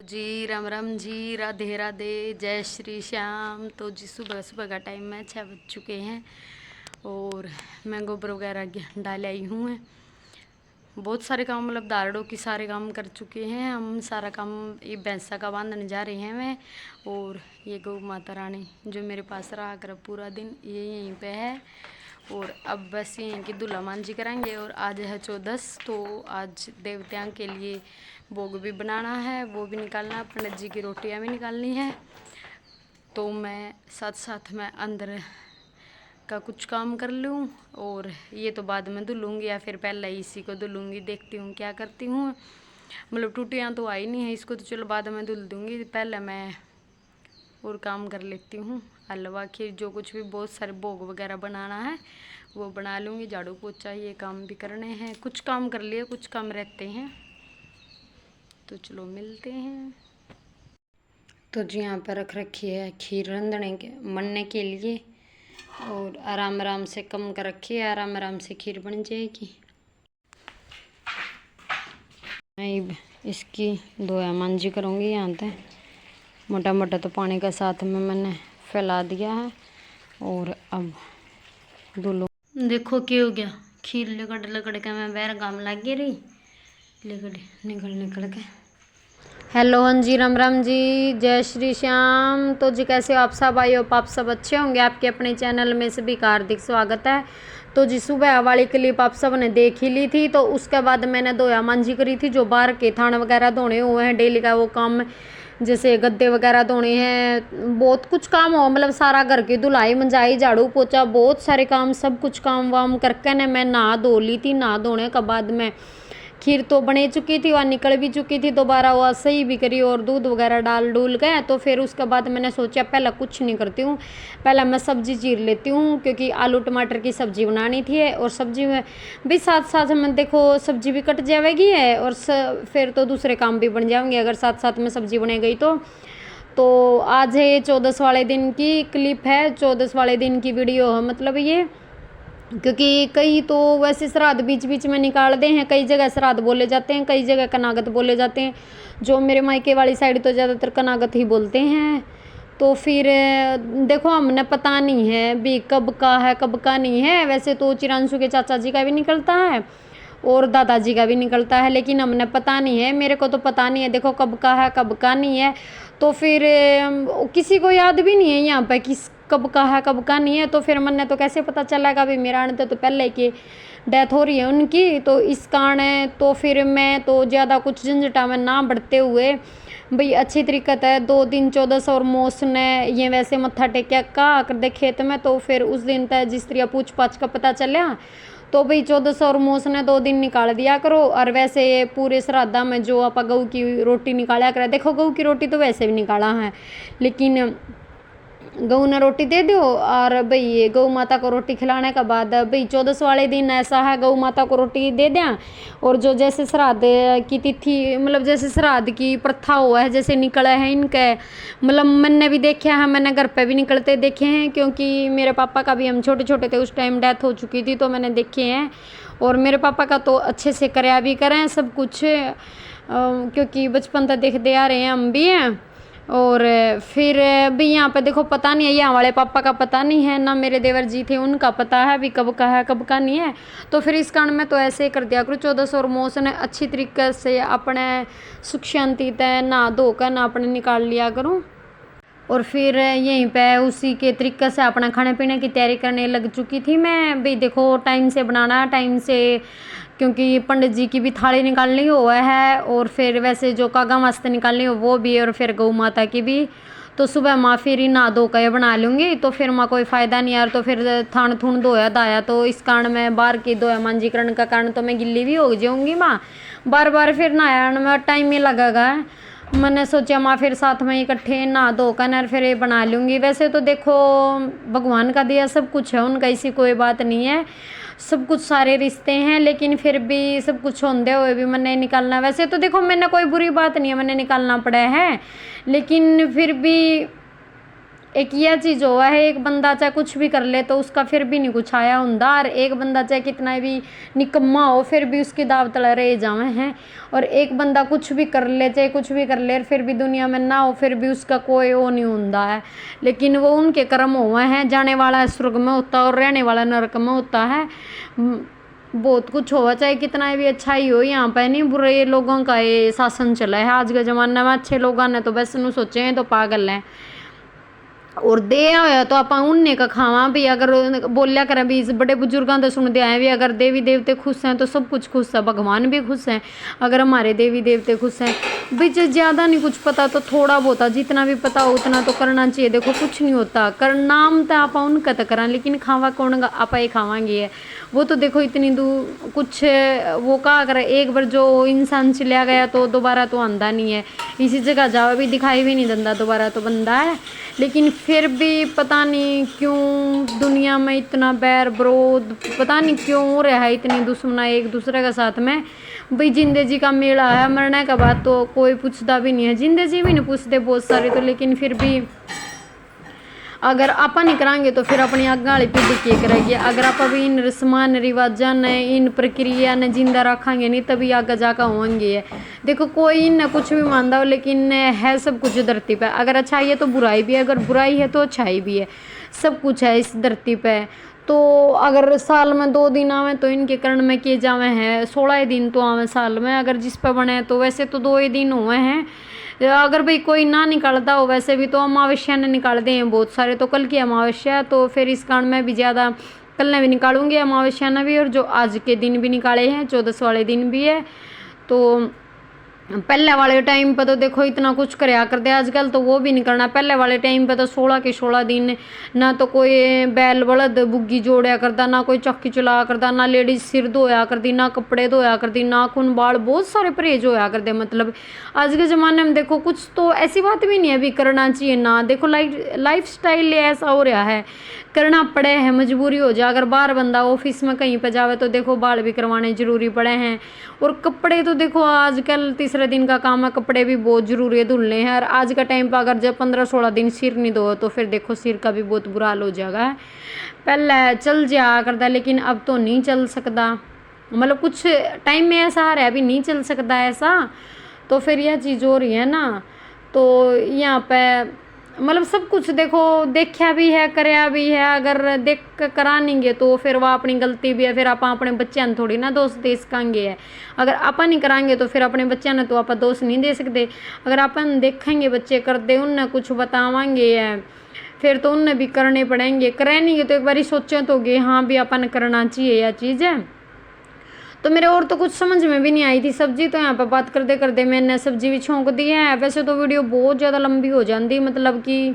जी राम राम जी, राधे राधे, जय श्री श्याम। तो जी सुबह सुबह का टाइम है, 6 बज चुके हैं और मैं गोबर वगैरह डाल आई हूँ। बहुत सारे काम मतलब दारड़ों की सारे काम कर चुके हैं हम। सारा काम ये भैंसा का बांधने जा रहे हैं मैं। और ये गौ माता रानी जो मेरे पास रहा कर पूरा दिन ये यहीं पे है। और अब बस यहीं की दूल्हा मांझी कराएंगे। और आज है 14, तो आज देवताओं के लिए भोग भी बनाना है, वो भी निकालना है, पंडित जी की रोटियां भी निकालनी है। तो मैं साथ साथ में अंदर का कुछ काम कर लूँ। और ये तो बाद में धुलूँगी या फिर पहले इसी को धुलूँगी, देखती हूँ क्या करती हूँ। मतलब टूटियाँ तो आई नहीं है, इसको तो चलो बाद में धुल दूँगी, पहले मैं और काम कर लेती हूँ। हलवा खीर जो कुछ भी बहुत सारे भोग वगैरह बनाना है वो बना लूँगी। झाड़ू पोछा ये काम भी करने हैं, कुछ काम कर लिए कुछ काम रहते हैं। तो चलो मिलते हैं। तो जी यहाँ पर रख रखी है खीर रंधने के बनने के लिए। और आराम आराम से कम कर रखी है, आराम आराम से खीर बन जाएगी। मैं इसकी धोया मांझी करूँगी। यहाँ तक मोटा मोटा तो पानी का साथ में मैंने फैला दिया है। और अब धुलो। देखो क्या हो गया, खीर लगड़ लगड़ के मैं बैर गाम लग गई रही, लगड़ निकल निकल के। हेलो हाँ जी, राम राम जी, जय श्री श्याम। तो जी कैसे हो आप सब? आई होप आप सब अच्छे होंगे। आपके अपने चैनल में सभी का हार्दिक स्वागत है। तो जी सुबह वाली क्लिप आप सब ने देख ही ली थी। तो उसके बाद मैंने धोया मांझी करी थी, जो बाहर के थान वगैरह धोने हुए हैं डेली का वो काम, जैसे गद्दे वगैरह धोने हैं, बहुत कुछ काम हो, मतलब सारा घर की धुलाई मंजाई झाड़ू पोछा बहुत सारे काम, सब कुछ काम वाम करके ने मैं नहा धो ली थी। नहा धोने के बाद में खीर तो बने चुकी थी और निकल भी चुकी थी, दोबारा वो सही भी करी और दूध वगैरह डाल डूल गए। तो फिर उसके बाद मैंने सोचा पहले कुछ नहीं करती हूँ, पहले मैं सब्जी चीर लेती हूँ, क्योंकि आलू टमाटर की सब्जी बनानी थी। और सब्जी में भी साथ साथ में देखो सब्जी भी कट जाएगी है और फिर तो दूसरे काम भी बन जाएंगे अगर साथ साथ में सब्जी बने गई तो आज है 14 वाले दिन की क्लिप है, 14 वाले दिन की वीडियो है मतलब ये। क्योंकि कई तो वैसे श्राद्ध बीच बीच में निकालते हैं, कई जगह श्राद्ध बोले जाते हैं, कई जगह कनागत बोले जाते हैं। जो मेरे मायके वाली साइड तो ज़्यादातर कनागत ही बोलते हैं। तो फिर देखो हमने पता नहीं है भी कब का है कब का नहीं है। वैसे तो चिरांशु के चाचा जी का भी निकलता है और दादाजी का भी निकलता है, लेकिन हमने पता नहीं है, मेरे को तो पता नहीं है देखो कब का है कब का नहीं है। तो फिर किसी को याद भी नहीं है यहाँ पे किस कब का है कब का नहीं है। तो फिर मैंने तो कैसे पता चलेगा भी, मेरा आने तो पहले की डेथ हो रही है उनकी, तो इस कारण तो फिर मैं तो ज़्यादा कुछ झंझटा में ना बढ़ते हुए भाई अच्छी तरीके है 2 दिन 14 और मौस ने ये वैसे मत्था टेकिया का कर दे खेत में। तो फिर उस दिन तक जिस तरह पूछ पाछ का पता चलिया तो भाई 14 और मौस ने 2 दिन निकाल दिया करो। और वैसे ये पूरे श्राद्धा में जो आप गऊ की रोटी निकाला करा, देखो गऊ की रोटी तो वैसे भी निकाला है, लेकिन गऊ ने रोटी दे दो और भाई गौ माता को रोटी खिलाने के बाद भाई 14 वाले दिन ऐसा है गौ माता को रोटी दे दें। और जो जैसे श्राद्ध की तिथि मतलब जैसे श्राद्ध की प्रथा हुआ है जैसे निकला है इनके, मतलब मैंने भी देखा है, मैंने घर पे भी निकलते देखे हैं, क्योंकि मेरे पापा का भी हम छोटे छोटे थे उस टाइम डेथ हो चुकी थी, तो मैंने देखे हैं। और मेरे पापा का तो अच्छे से कराया भी करें सब कुछ, क्योंकि बचपन तक देखते आ रहे हैं हम भी हैं। और फिर भी यहाँ पे देखो पता नहीं है, यहाँ वाले पापा का पता नहीं है ना मेरे देवर जी थे उनका पता है भी कब का है कब का नहीं है। तो फिर इस कारण में तो ऐसे ही कर दिया करो 14 और मौस ने अच्छी तरीके से अपने सुख शांति तय ना धोकर ना अपने निकाल लिया करूँ। और फिर यहीं पे उसी के तरीके से अपना खाने पीने की तैयारी करने लग चुकी थी मैं भी। देखो टाइम से बनाना टाइम से, क्योंकि पंडित जी की भी थाली निकालनी हुआ है और फिर वैसे जो कागा वास्ते निकालनी हो वो भी, और फिर गौ माता की भी। तो सुबह माँ फिर ही नहा धो कर बना लूँगी, तो फिर माँ कोई फ़ायदा नहीं यार। तो फिर थान थून धोया दाया, तो इस कारण मैं बाहर की धोया मांझीकरण का कारण तो मैं गिल्ली भी हो जाऊँगी माँ, बार बार फिर नहाया में टाइम ही लगेगा। मैंने सोचा माँ फिर साथ में इकट्ठे नहा धो कर फिर ये बना लूँगी। वैसे तो देखो भगवान का दिया सब कुछ है, उनका ऐसी कोई बात नहीं है, सब कुछ सारे रिश्ते हैं, लेकिन फिर भी सब कुछ होंदे हुए भी मैंने निकालना। वैसे तो देखो मैंने कोई बुरी बात नहीं है, मैंने निकालना पड़ा है, लेकिन फिर भी एक यह चीज़ हुआ है, एक बंदा चाहे कुछ भी कर ले तो उसका फिर भी नहीं कुछ आया ਹੁੰਦਾ, और एक बंदा चाहे कितना भी निकम्मा हो फिर भी उसकी दाव तले रह जावे हैं, और एक बंदा कुछ भी कर ले चाहे कुछ भी कर ले फिर भी दुनिया में ना हो फिर भी उसका कोई वो नहीं ਹੁੰਦਾ है। लेकिन वो उनके कर्म हुए हैं, जाने वाला स्वर्ग में होता है और रहने वाला नरक में होता है। बहुत कुछ होगा चाहे कितना भी अच्छा ही हो, यहाँ पे नहीं बुरे लोगों का ये शासन चला है आज के ज़माने में। अच्छे लोगों ने तो बस सोचे हैं तो पागल हैं, और दे होया तो आप उन्ने का खावा भी। अगर बोलिया करें भी इस बड़े बुजुर्गों तो सुनते आए भी, अगर देवी देवते खुश हैं तो सब कुछ खुश है, भगवान भी खुश हैं। अगर हमारे देवी देवते खुश हैं बीच ज़्यादा नहीं कुछ पता तो थोड़ा बहुत जितना भी पता हो उतना तो करना चाहिए। देखो कुछ नहीं होता कर नाम तो आप उनका तो करा, लेकिन खावा कौन आप ही खावांगे है। वो तो देखो इतनी दूर कुछ वो कहा करे, एक बार जो इंसान चलिया गया तो दोबारा तो आंदा नहीं है, इसी जगह जाओ भी दिखाई भी नहीं देता दोबारा तो बंदा है। लेकिन फिर भी पता नहीं क्यों दुनिया में इतना बैर विरोध, पता नहीं क्यों हो रहा है, इतनी दुश्मना एक दूसरे के साथ में। भाई जिंदगी का मेला है, मरने का बात तो कोई पूछता भी नहीं है, जिंदगी भी नहीं पूछते बहुत सारे तो। लेकिन फिर भी अगर आप नहीं कराएंगे तो फिर अपनी आगे वाली पीढ़ी क्या करेगी। अगर आप अभी इन रस्मान रिवाजा ने इन प्रक्रिया ने जिंदा रखेंगे नहीं तभी आगे जाकर होंगे। देखो कोई इन कुछ भी मानता हो लेकिन है सब कुछ धरती पे, अगर अच्छाई है तो बुराई भी है, अगर बुराई है तो अच्छाई भी है, सब कुछ है इस धरती पे। तो अगर साल में 2 दिन आवे तो इनके करण में किए जावे हैं, 16 दिन तो आवे साल में, अगर जिस पे बने तो वैसे तो 2 ही दिन हुए हैं। अगर भाई कोई ना निकालता हो वैसे भी तो अमावस्या ने निकालते हैं बहुत सारे, तो कल की अमावस्या तो फिर इस कारण में भी ज़्यादा कल ने भी निकालूंगी अमावस्या ने भी, और जो आज के दिन भी निकाले हैं 14 वाले दिन भी है। तो पहले वाले टाइम पे तो देखो इतना कुछ कराया करते, आजकल तो वो भी नहीं करना। पहले वाले टाइम पे तो 16 के 16 दिन ना तो कोई बैल बलद बुग्गी जोड़या करता, ना कोई चक्की चला करता, ना लेडीज सिर धोया करती, ना कपड़े धोया करती, नाखून बाल बहुत सारे परहेज होया करते। मतलब आज के ज़माने में देखो कुछ तो ऐसी बात भी नहीं है भी करना चाहिए ना, देखो लाइफ स्टाइल ऐसा हो रहा है करना पड़े है, मजबूरी हो जाए। अगर बाहर बंदा ऑफिस में कहीं पे जावे तो देखो बाल भी करवाने जरूरी पड़े हैं, और कपड़े तो देखो आजकल तीसरे दिन का काम है, कपड़े भी बहुत जरूरी है धुलने हैं। और आज का टाइम पर अगर जब 15-16 दिन सिर नहीं धो तो फिर देखो सिर का भी बहुत बुरा हाल हो जाएगा। पहले चल जाया करता लेकिन अब तो नहीं चल सकता, मतलब कुछ टाइम में ऐसा आ रहा है अभी नहीं चल सकता ऐसा, तो फिर यह चीज़ हो रही है ना। तो यहाँ पे मतलब सब कुछ देखो देखा भी है कराया भी है, अगर देख कर कराएंगे तो फिर वह अपनी गलती भी है, फिर आप अपने बच्चों ने थोड़ी ना दोष दे सकेंगे है। अगर आप नहीं कराएंगे तो फिर अपने बच्चों ने तो आप दोष नहीं दे सकते। अगर अपन देखेंगे बच्चे करते उनने कुछ बतावांगे है फिर तो उनने भी करने पड़ेंगे, कराएंगे तो एक बार सोचें तो गे हाँ भी अपन करना चाहिए यह चीज़ है। तो मेरे और तो कुछ समझ में भी नहीं आई थी सब्जी, तो यहाँ पर बात करते करते मैंने सब्जी भी छोंक दी है। वैसे तो वीडियो बहुत ज़्यादा लंबी हो जाती, मतलब कि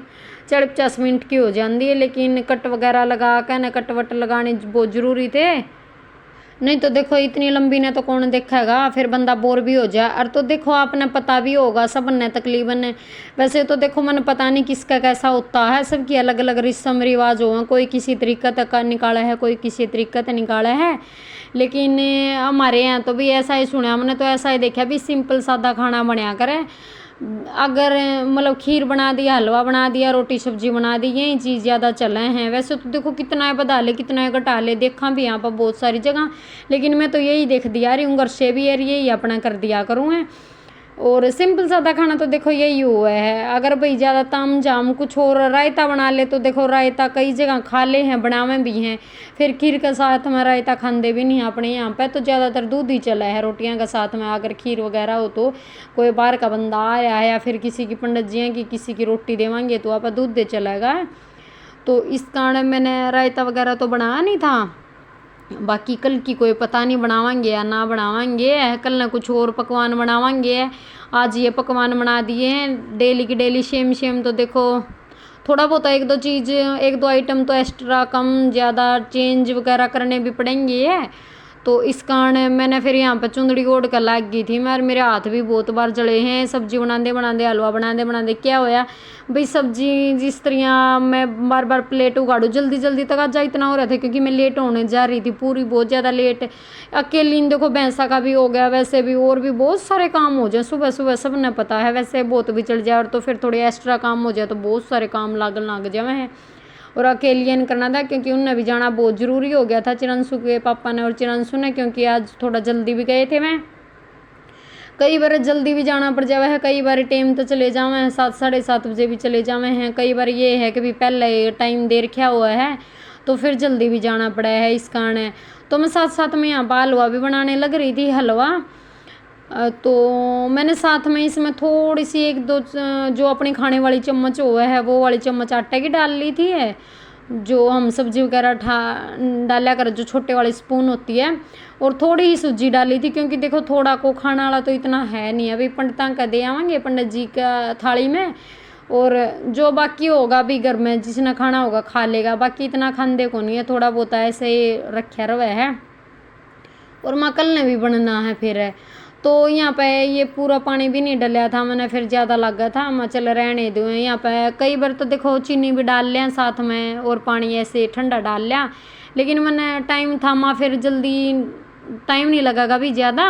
40-50 मिनट की हो जाती है, लेकिन कट वगैरह लगा के ना कट वट लगाने बहुत ज़रूरी थे, नहीं तो देखो इतनी लंबी ने तो कौन देखेगा, फिर बंदा बोर भी हो जाए। और तो देखो आपने पता भी होगा सब ने तकरीबन, वैसे तो देखो मैंने पता नहीं किसका कैसा होता है, सबकी अलग अलग रस्म रिवाज हो, कोई किसी तरीका तक निकाला है कोई किसी तरीका तक निकाला है। लेकिन हमारे यहाँ तो भी ऐसा ही सुना, हमने तो ऐसा ही देखा भी सिंपल सादा खाना बनाया करे। अगर मतलब खीर बना दिया, हलवा बना दिया, रोटी सब्जी बना दी, यही चीज़ ज़्यादा चले हैं। वैसे तो देखो कितना है बता ले कितना है घटा ले, देखा भी यहाँ पर बहुत सारी जगह, लेकिन मैं तो यही देख दिया रही हूँ घर से भी यार यही अपना कर दिया करूँ है। और सिंपल सादा खाना तो देखो यही हुआ है। अगर भाई ज़्यादा ताम झाम कुछ और रायता बना ले तो देखो रायता कई जगह खा ले हैं बनावे भी हैं, फिर खीर के साथ में रायता खाते भी नहीं अपने यहाँ पे, तो ज़्यादातर दूध ही चला है रोटियां के साथ में। अगर खीर वगैरह हो तो कोई बाहर का बंदा आ रहा है या फिर किसी की पंडित जी की किसी की रोटी देवांगे तो आप दूध दे चलेगा। तो इस कारण मैंने रायता वगैरह तो बनाया नहीं था, बाकी कल की कोई पता नहीं बनावांगे या ना बनावांगे, कल ना कुछ और पकवान बनावांगे। आज ये पकवान बना दिए हैं डेली की डेली सेम तो देखो थोड़ा बहुत एक दो आइटम तो एक्स्ट्रा कम ज़्यादा चेंज वगैरह करने भी पड़ेंगे है। तो इस कारण मैंने फिर यहाँ पे चुंदड़ी ओढ़ कर लग गई थी मैं, मेरे हाथ भी बहुत बार जले हैं सब्जी बनाते बनाते, हलवा बनाते बनाते। क्या होया भाई, सब्जी जिस तरह मैं बार बार प्लेट उगाड़ू, जल्दी जल्दी तक आज इतना हो रहा था क्योंकि मैं लेट होने जा रही थी पूरी, बहुत ज़्यादा लेट। अकेली देखो भैंसा का भी हो गया, वैसे भी और भी बहुत सारे काम हो जाए सुबह सुबह, सब ने पता है। वैसे बहुत भी चल जाए और तो फिर थोड़े एक्स्ट्रा काम हो जाए तो बहुत सारे काम लग जाए हैं। और अकेले नहीं करना था क्योंकि उनने भी जाना बहुत ज़रूरी हो गया था, चिरंशु के पापा ने और चिरंशु ने, क्योंकि आज थोड़ा जल्दी भी गए थे। मैं कई बार जल्दी भी जाना पड़ जावे है, कई बार टाइम तो चले जावे हैं 7 साढ़े 7 बजे भी चले जावे हैं। कई बार ये है कि भी पहले टाइम दे रखा हुआ है तो फिर जल्दी भी जाना पड़ा है इस कारण। तो मैं साथ साथ में यहाँ पर हलवा भी बनाने लग रही थी। हलवा तो मैंने साथ में इसमें थोड़ी सी 1-2 जो अपनी खाने वाली चम्मच हुआ है वो वाली चम्मच आटे की डाल ली थी है, जो हम सब्जी वगैरह डाला कर, जो छोटे वाली स्पून होती है। और थोड़ी ही सूजी डाली थी क्योंकि देखो थोड़ा को खाने वाला तो इतना है नहीं, अभी पंडितां का दे आवेंगे पंडित जी का थाली में, और जो बाकी होगा भी घर में जिसने खाना होगा खा लेगा, बाकी इतना खाने को नहीं है, थोड़ा बहुत ऐसे ही रखा रवा है। और माँ कल ने भी बनना है फिर। तो यहाँ पे ये पूरा पानी भी नहीं डलिया था मैंने, फिर ज़्यादा लगा था, मैं चल रहने दूँ। यहाँ पे कई बार तो देखो चीनी भी डाल लिया साथ में और पानी ऐसे ठंडा डाल लिया, लेकिन मैंने टाइम था माँ, फिर जल्दी टाइम नहीं लगेगा भी ज़्यादा।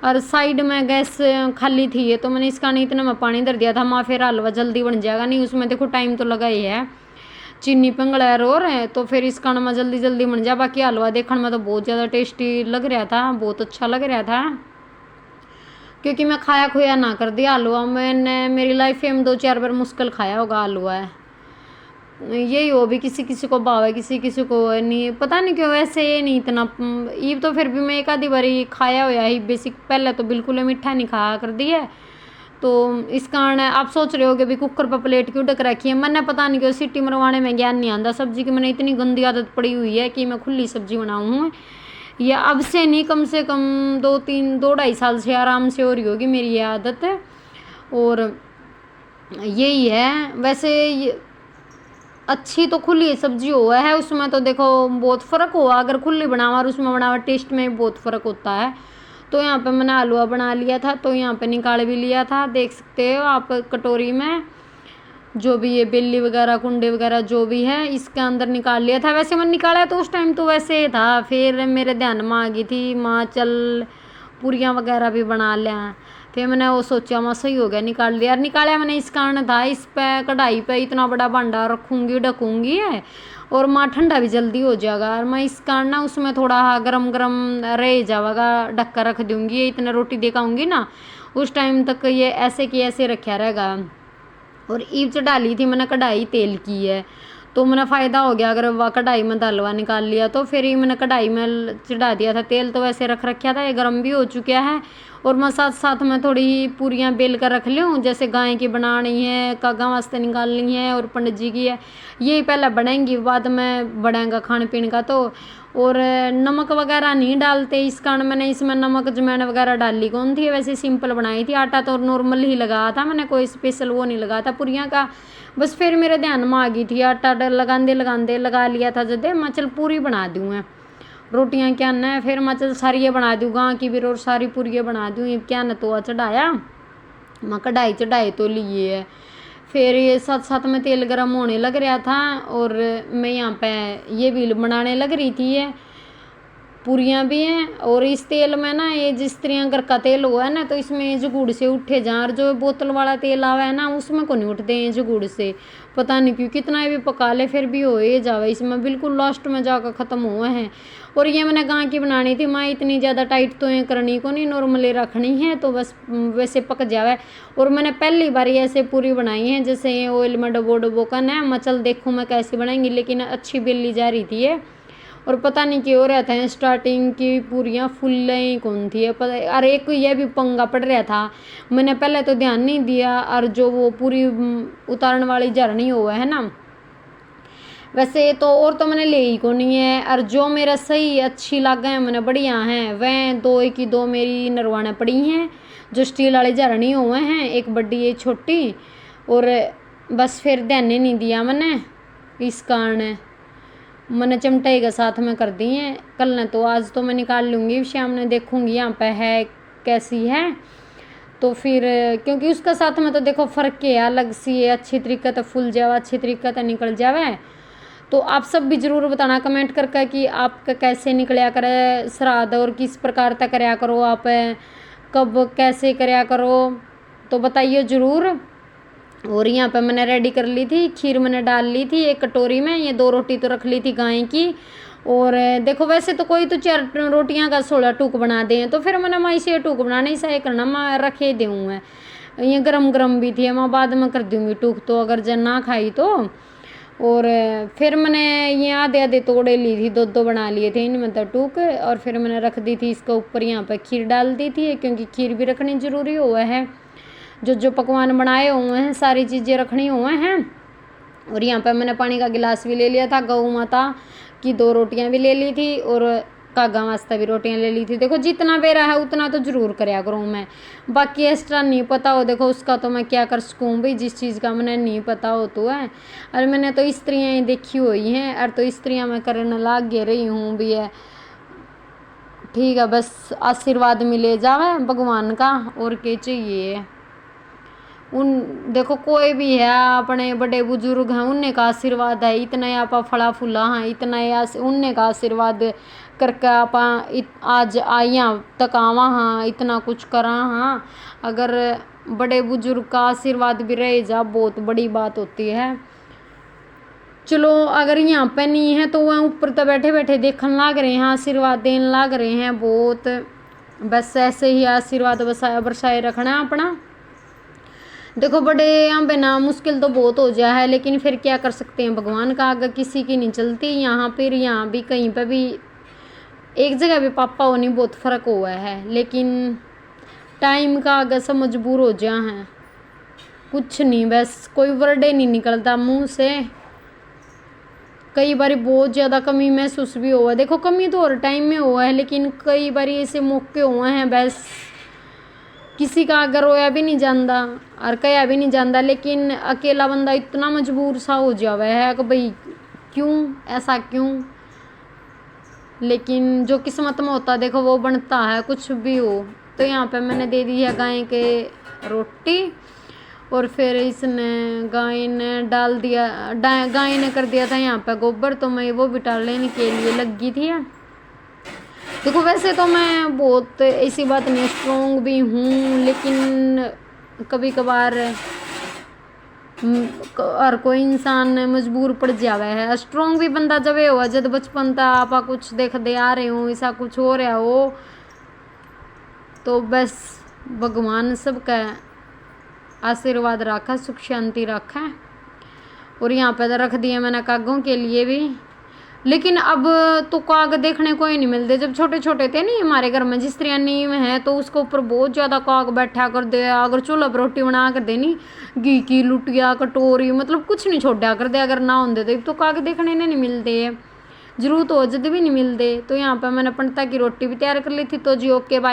और साइड में गैस खाली थी तो मैंने इसका नहीं इतना मैं पानी धर दिया था माँ, फिर हलवा जल्दी बन जाएगा। नहीं उसमें देखो टाइम तो लगा ही है, चीनी पिंगला और है तो फिर इस कारण में जल्दी जल्दी बन जाए। बाकी हलवा देखने में तो बहुत ज़्यादा टेस्टी लग रहा था, बहुत अच्छा लग रहा था, क्योंकि मैं खाया खोया ना कर दिया हलवा। मैंने मेरी लाइफ में 2-4 बार मुश्किल खाया होगा हलवा है, यही हो भी किसी किसी को भाव है किसी किसी को नहीं, पता नहीं क्यों वैसे ये नहीं इतना। ईब तो फिर भी मैं एक आधी बारी खाया हुआ है बेसिक, पहले तो बिल्कुल मीठा नहीं खाया कर दिया। तो इस कारण आप सोच रहे हो कि भी कुकर पर प्लेट क्यों ढक रखी है, मैंने पता नहीं क्यों सीटी मरवाने में ज्ञान नहीं आता सब्जी की, मैंने इतनी गंदी आदत पड़ी हुई है कि मैं खुली सब्जी बनाऊँ। या अब से नहीं, कम से कम 2-2.5 साल से आराम से हो रही होगी मेरी ये आदत। और यही है वैसे अच्छी तो खुली सब्जी हुआ है, उसमें तो देखो बहुत फ़र्क हुआ, अगर खुली बनावा और उसमें बनावा टेस्ट में बहुत फ़र्क होता है। तो यहाँ पे मैंने हलवा बना लिया था, तो यहाँ पे निकाल भी लिया था, देख सकते हो आप कटोरी में, जो भी ये बेली वगैरह कुंडे वगैरह जो भी है इसके अंदर निकाल लिया था। वैसे मैंने निकाला तो उस टाइम तो वैसे था, फिर मेरे ध्यान में आ गई थी माँ चल पूरियाँ वगैरह भी बना लें, फिर मैंने वो सोचा माँ सही हो गया निकाल दिया। निकाला मैंने इस कारण था, इस पे कढ़ाई पे इतना बड़ा भांडा रखूँगी ढकूँगी है और माँ ठंडा भी जल्दी हो जाएगा, और मैं इस कारण ना उसमें थोड़ा गरम गरम रह जाएगा ढक कर रख दूँगी। इतना रोटी देखाऊँगी ना उस टाइम तक ये ऐसे की ऐसे रखा रहेगा। और ईब चढ़ा ली थी मैंने कढ़ाई तेल की है, तो मैंने फ़ायदा हो गया अगर वह कढ़ाई में हलवा निकाल लिया तो फिर ही मैंने कढ़ाई में चढ़ा दिया था तेल, तो वैसे रख रखा था, ये गर्म भी हो चुका है। और मैं साथ साथ में थोड़ी पूरियाँ बेल कर रख लूँ, जैसे गाय की बनानी है, कागा वास्ते निकालनी है और पंडित जी की है, यही पहले बनाएंगी बाद में बढ़ेगा खाने पीने का। तो और नमक वगैरह नहीं डालते इस कारण मैंने इसमें नमक अजवाइन वगैरह डाली कौन थी, वैसे सिंपल बनाई थी। आटा तो नॉर्मल ही लगाया था मैंने, कोई स्पेशल वो नहीं लगाया था पूरियाँ का। बस फिर मेरे ध्यान में आ गई थी, आटा लगाते लगाते लगा लिया था जब मैं चल पूरी बना दूँ मैं रोटियाँ क्या न है, फिर मैं चल सारी ये बना दूँ गाँव की भी और सारी पूरी बना दूँ। ये क्या न तो चढ़ाया मैं कढ़ाई चढ़ाई तो लिए है, फिर ये साथ साथ में तेल गरम होने लग रहा था और मैं यहाँ पे ये भी बनाने लग रही थी, ये पूरियाँ भी हैं। और इस तेल में ना ये जिस तरह घर का तेल हुआ है ना, तो इसमें जो गुड़ से उठे जा, और जो बोतल वाला तेल आवा है ना उसमें को नहीं उठते हैं जो गुड़ से, पता नहीं क्यों कितना भी पका ले फिर भी हो ये जावे, इसमें बिल्कुल लास्ट में जाकर ख़त्म हुए हैं। और ये मैंने गाँव की बनानी थी माँ, इतनी ज़्यादा टाइट तो ये करनी को नहीं, नॉर्मली रखनी है तो बस वैसे पक जावे। और मैंने पहली बार ऐसे पूरी बनाई है, जैसे ये ऑयल में डबो डबो करना है, मैं चल देखूँ मैं कैसे बनाएंगी, लेकिन अच्छी बेली जा रही थी ये। और पता नहीं क्यों रहता है स्टार्टिंग की पूरियाँ फुल कौन थी है पता, और एक ये भी पंगा पड़ रहा था, मैंने पहले तो ध्यान नहीं दिया, और जो वो पूरी उतारने वाली झरनी हुआ है ना वैसे तो, और तो मैंने ले ही को नहीं है, और जो मेरा सही अच्छी लागा है मैंने बढ़िया हैं वह 2 की 2 मेरी नरवाना पड़ी हैं जो स्टील वाली झरनी हुए हैं, एक बड़ी एक छोटी। और बस फिर ध्यान नहीं दिया मैंने इस कारण मैंने चिमटे के साथ में कर दी हैं। कल ने तो आज तो मैं निकाल लूँगी, शाम ने देखूँगी यहाँ पे है कैसी है। तो फिर क्योंकि उसका साथ में तो देखो फ़र्क है, अलग सी है, अच्छी तरीके से फूल जावे, अच्छी तरीके से निकल जावे। तो आप सब भी ज़रूर बताना कमेंट करके कि आपका कैसे निकलिया करे श्राद्ध और किस प्रकार तक कराया करो, आप कब कैसे कराया करो तो बताइए ज़रूर। और यहाँ पे मैंने रेडी कर ली थी खीर, मैंने डाल ली थी एक कटोरी में, ये 2 रोटी तो रख ली थी गाय की। और देखो वैसे तो कोई तो 4 रोटियां का 16 टूक बना दे, तो फिर मैंने मैं इसे टूक बनाने से करना मैं रखे दूँ मैं, ये गरम गरम भी थी, मैं बाद में कर दूँगी टूक तो अगर जन ना खाई तो। और फिर मैंने ये आधे आधे तोड़े ली थी, 2 बना लिए थे इनमें तो टूक, और फिर मैंने रख दी थी इसके ऊपर यहाँ पर खीर डाल दी थी, क्योंकि खीर भी रखनी ज़रूरी हुआ है। जो पकवान बनाए हुए हैं सारी चीज़ें रखनी हुए हैं। और यहाँ पर मैंने पानी का गिलास भी ले लिया था, गौ माता की 2 रोटियां भी ले ली थी और कागा वास्ते भी रोटियां ले ली थी। देखो जितना बेरा है उतना तो ज़रूर कराया करूँ मैं, बाकी एक्स्ट्रा नहीं पता हो देखो उसका तो मैं क्या कर सकूँ भाई, जिस चीज़ का मैंने नहीं पता हो तो है। और मैंने तो स्त्रियाँ ही देखी हुई हैं, और तो स्त्रियाँ मैं करने लाग रही हूँ भी है, ठीक है, बस आशीर्वाद मिले जावे भगवान का और क्या चाहिए। उन देखो कोई भी है अपने बड़े बुजुर्ग हैं उनने का आशीर्वाद है, इतना आप फला फूला हाँ, इतना उनने का आशीर्वाद करके आप आज आइया तक आवा हाँ, इतना कुछ करा हाँ। अगर बड़े बुजुर्ग का आशीर्वाद भी रहे जा बहुत बड़ी बात होती है। चलो अगर यहाँ पे नहीं है तो वह ऊपर तो बैठे बैठे देखने लाग रहे हैं, आशीर्वाद देने लाग रहे हैं बहुत। बस ऐसे ही आशीर्वाद बरसाए रखना अपना। देखो बड़े यहाँ पे ना मुश्किल तो बहुत हो जाए है, लेकिन फिर क्या कर सकते हैं, भगवान का आगे किसी की नहीं चलती। यहाँ फिर यहाँ भी कहीं पे भी एक जगह भी पापा होनी बहुत फ़र्क हुआ है, लेकिन टाइम का आगे से मजबूर हो जा है, कुछ नहीं, बस कोई वर्ड ही नहीं निकलता मुंह से। कई बार बहुत ज़्यादा कमी महसूस भी हुआ, देखो कमी तो और टाइम में हुआ है, लेकिन कई बार ऐसे मौके हुए हैं बस किसी का अगर रोया भी नहीं जाता और कया भी नहीं जाता, लेकिन अकेला बंदा इतना मजबूर सा हो जावा है कि भाई क्यों ऐसा क्यों। लेकिन जो किस्मत में होता देखो वो बनता है, कुछ भी हो। तो यहाँ पे मैंने दे दी है गाय के रोटी, और फिर इसने गाय ने डाल दिया, गाय ने कर दिया था यहाँ पे गोबर, तो मैं वो भी डालने के लिए लगी थी। देखो वैसे तो मैं बहुत ऐसी बात नहीं स्ट्रॉन्ग भी हूँ, लेकिन कभी कभार हर कोई इंसान मजबूर पड़ जावा है। स्ट्रॉन्ग भी बंदा जब हुआ जब बचपन था आप कुछ देख दे आ रहे हो, ऐसा कुछ हो रहा हो, तो बस भगवान सबका आशीर्वाद रखा, सुख शांति रखा। और यहाँ पे रख दिए मैंने कागों के लिए भी, लेकिन अब तो काग देखने को ही नहीं मिलते। जब छोटे छोटे थे नहीं हमारे घर में, जिस तरह नीम है तो उसके ऊपर बहुत ज़्यादा काग बैठा कर दे, अगर चूल्हा पर रोटी बना कर देनी घी की लुटिया कटोरी मतलब कुछ नहीं छोड़ा कर दे, अगर ना होते तो काग देखने नहीं मिलते है, जरूरत हो जद भी नहीं मिलते। तो यहाँ पर मैंने पंडिता की रोटी भी तैयार कर ली थी। तो जी ओके बाय।